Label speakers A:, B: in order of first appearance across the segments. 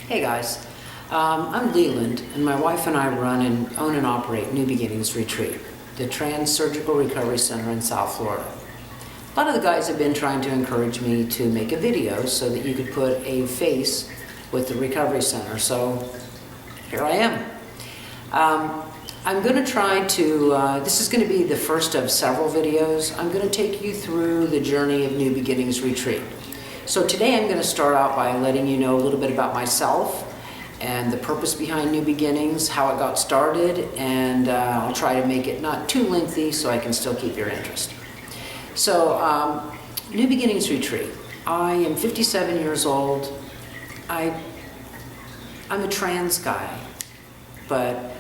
A: Hey guys, I'm Leland, and my wife and I run and own and operate New Beginnings Retreat, the Trans Surgical Recovery Center in South Florida. A lot of the guys have been trying to encourage me to make a video so that you could put a face with the recovery center, so here I am. I'm going to try to, this is going to be the first of several videos. I'm going to take you through the journey of New Beginnings Retreat. So today I'm going to start out by letting you know a little bit about myself and the purpose behind New Beginnings, how it got started, and I'll try to make it not too lengthy so I can still keep your interest. So, New Beginnings Retreat. I am 57 years old. I'm a trans guy, but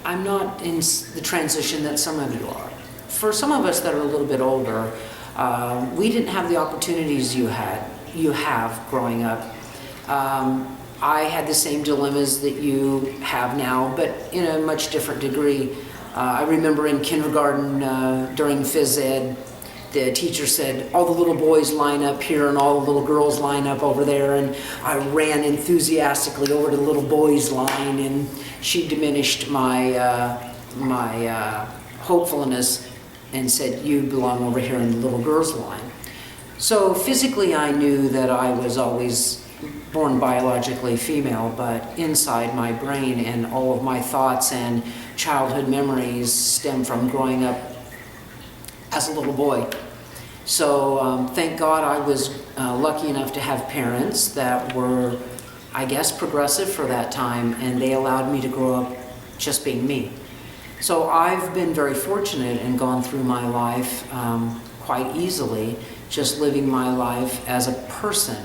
A: I'm not in the transition that some of you are. For some of us that are a little bit older, we didn't have the opportunities you have growing up. I had the same dilemmas that you have now, but in a much different degree. I remember in kindergarten during phys ed, the teacher said, all the little boys line up here and all the little girls line up over there, and I ran enthusiastically over to the little boys line, and she diminished my hopefulness and said, you belong over here in the little girls line. So physically I knew that I was always born biologically female, but inside my brain and all of my thoughts and childhood memories stem from growing up as a little boy. So thank God I was lucky enough to have parents that were, I guess, progressive for that time, and they allowed me to grow up just being me. So I've been very fortunate and gone through my life quite easily, just living my life as a person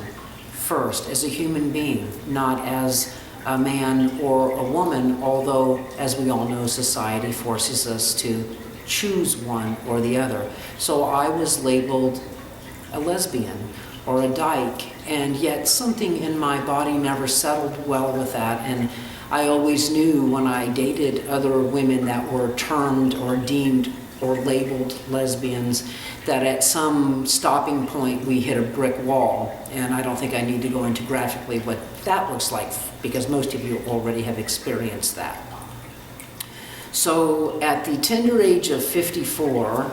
A: first, as a human being, not as a man or a woman, although, as we all know, society forces us to choose one or the other. So I was labeled a lesbian or a dyke, and yet something in my body never settled well with that, and I always knew when I dated other women that were termed or deemed or labeled lesbians that at some stopping point we hit a brick wall, and I don't think I need to go into graphically what that looks like because most of you already have experienced that. So at the tender age of 54,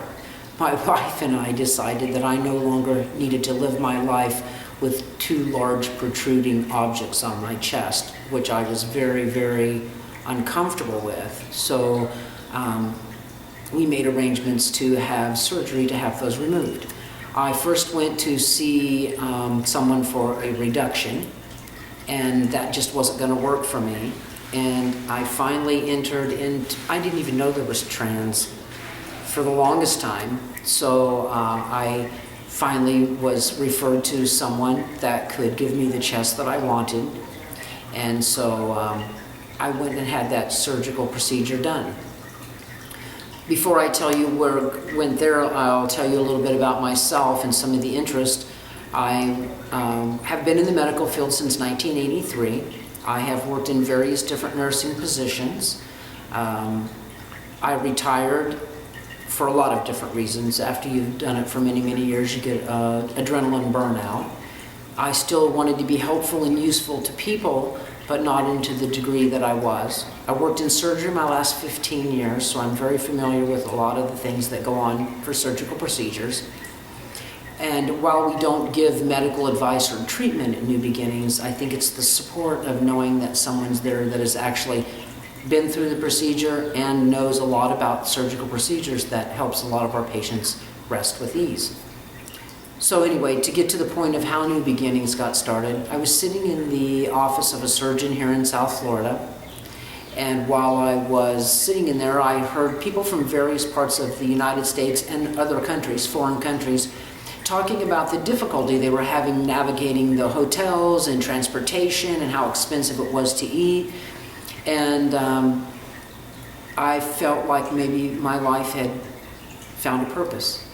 A: my wife and I decided that I no longer needed to live my life with two large protruding objects on my chest, which I was very, very uncomfortable with. So we made arrangements to have surgery to have those removed. I first went to see someone for a reduction, and that just wasn't going to work for me. And I finally entered into, I didn't even know there was trans for the longest time. So I finally was referred to someone that could give me the chest that I wanted. And so I went and had that surgical procedure done. Before I tell you where I went there, I'll tell you a little bit about myself and some of the interest. I have been in the medical field since 1983. I have worked in various different nursing positions. I retired for a lot of different reasons. After you've done it for many, many years, you get adrenaline burnout. I still wanted to be helpful and useful to people, but not into the degree that I was. I worked in surgery my last 15 years, so I'm very familiar with a lot of the things that go on for surgical procedures. And while we don't give medical advice or treatment at New Beginnings, I think it's the support of knowing that someone's there that has actually been through the procedure and knows a lot about surgical procedures that helps a lot of our patients rest with ease. So anyway, to get to the point of how New Beginnings got started, I was sitting in the office of a surgeon here in South Florida, and while I was sitting in there, I heard people from various parts of the United States and other countries, foreign countries, talking about the difficulty they were having navigating the hotels and transportation and how expensive it was to eat. And I felt like maybe my life had found a purpose.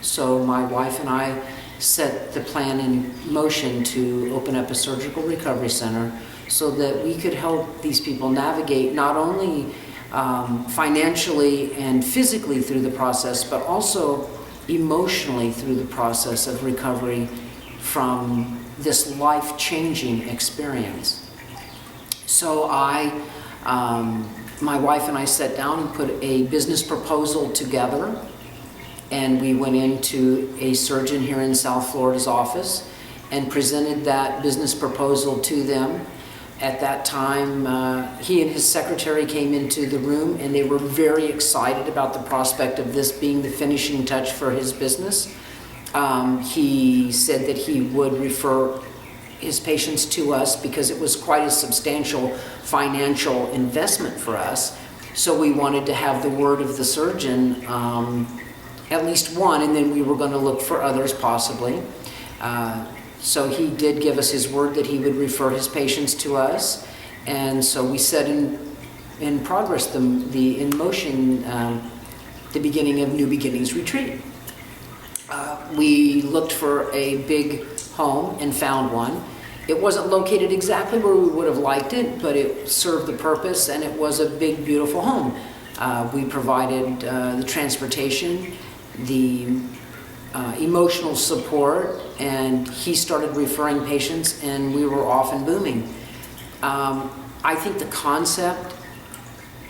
A: So my wife and I set the plan in motion to open up a surgical recovery center so that we could help these people navigate not only financially and physically through the process, but also emotionally through the process of recovery from this life-changing experience. So my wife and I sat down and put a business proposal together, and we went into a surgeon here in South Florida's office and presented that business proposal to them. At that time, he and his secretary came into the room, and they were very excited about the prospect of this being the finishing touch for his business. He said that he would refer his patients to us because it was quite a substantial financial investment for us. So we wanted to have the word of the surgeon, at least one, and then we were going to look for others possibly. So he did give us his word that he would refer his patients to us, and so we set in progress the beginning of New Beginnings Retreat. We looked for a big home and found one. It wasn't located exactly where we would have liked it, but it served the purpose, and it was a big, beautiful home. We provided the transportation, the emotional support, and he started referring patients, and we were off and booming. I think the concept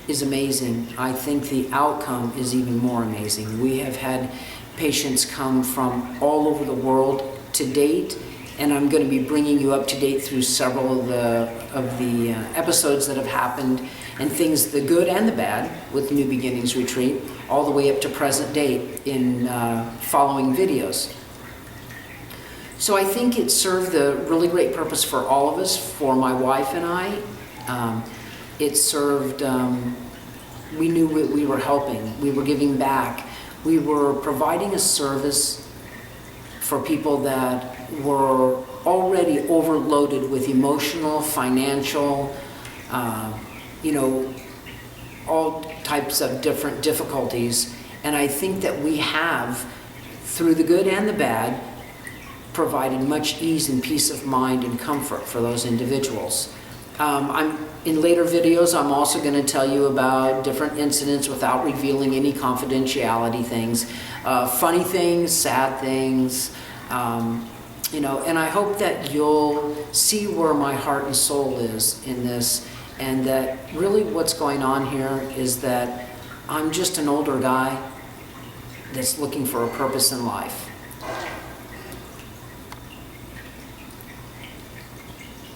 A: is amazing. I think the outcome is even more amazing. We have had patients come from all over the world to date, and I'm going to be bringing you up to date through several of the episodes that have happened, and things, the good and the bad, with New Beginnings Retreat, all the way up to present date in following videos. So I think it served a really great purpose for all of us, for my wife and I. It served, we knew we were helping, we were giving back, we were providing a service for people that were already overloaded with emotional, financial, all types of different difficulties. And I think that we have, through the good and the bad, provided much ease and peace of mind and comfort for those individuals. In later videos, I'm also going to tell you about different incidents without revealing any confidentiality things, funny things, sad things, and I hope that you'll see where my heart and soul is in this, and that really what's going on here is that I'm just an older guy that's looking for a purpose in life.